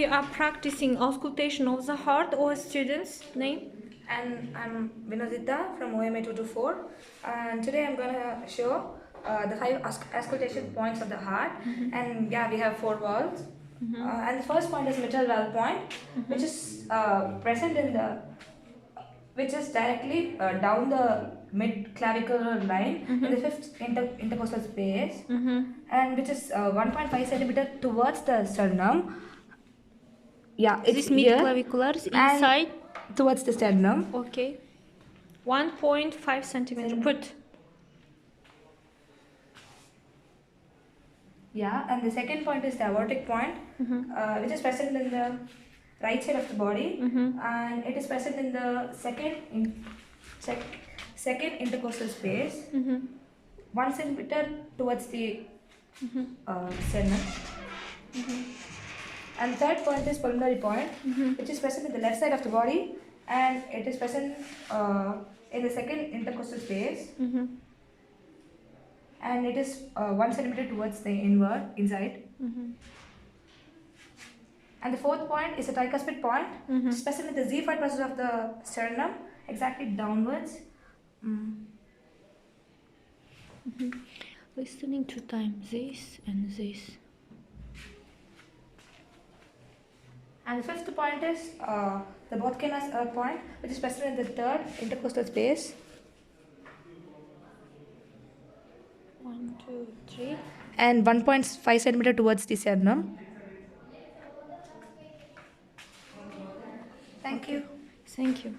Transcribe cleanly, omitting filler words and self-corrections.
we are practicing auscultation of the heart. Our students' name? And I'm Vinodita from OMA 224, and today I'm gonna show the 5 auscultation points of the heart. And yeah, we have 4 valves. And the first point is mitral valve point, which is present in the, which is directly down the mid clavicular line in the fifth intercostal space, and which is 1.5 centimeter towards the sternum. Yeah, it's This mid clavicular inside towards the sternum. Okay. 1.5 centimeter. Put. Yeah, and the second point is the aortic point, which is present in the right side of the body, and it is present in the second intercostal space, 1 centimeter towards the sternum. And the third point is pulmonary point, which is present in the left side of the body, and it is present in the second intercostal space, and it is 1 centimeter towards the inside. And the fourth point is a tricuspid point, which is present in the Z5 process of the sternum, exactly downwards. Listening 2 times this and this. And the fifth point is the Botkin's point, which is present in the third intercostal space. 1, 2, 3. And 1.5 centimeter towards the sternum. Thank you. Thank you.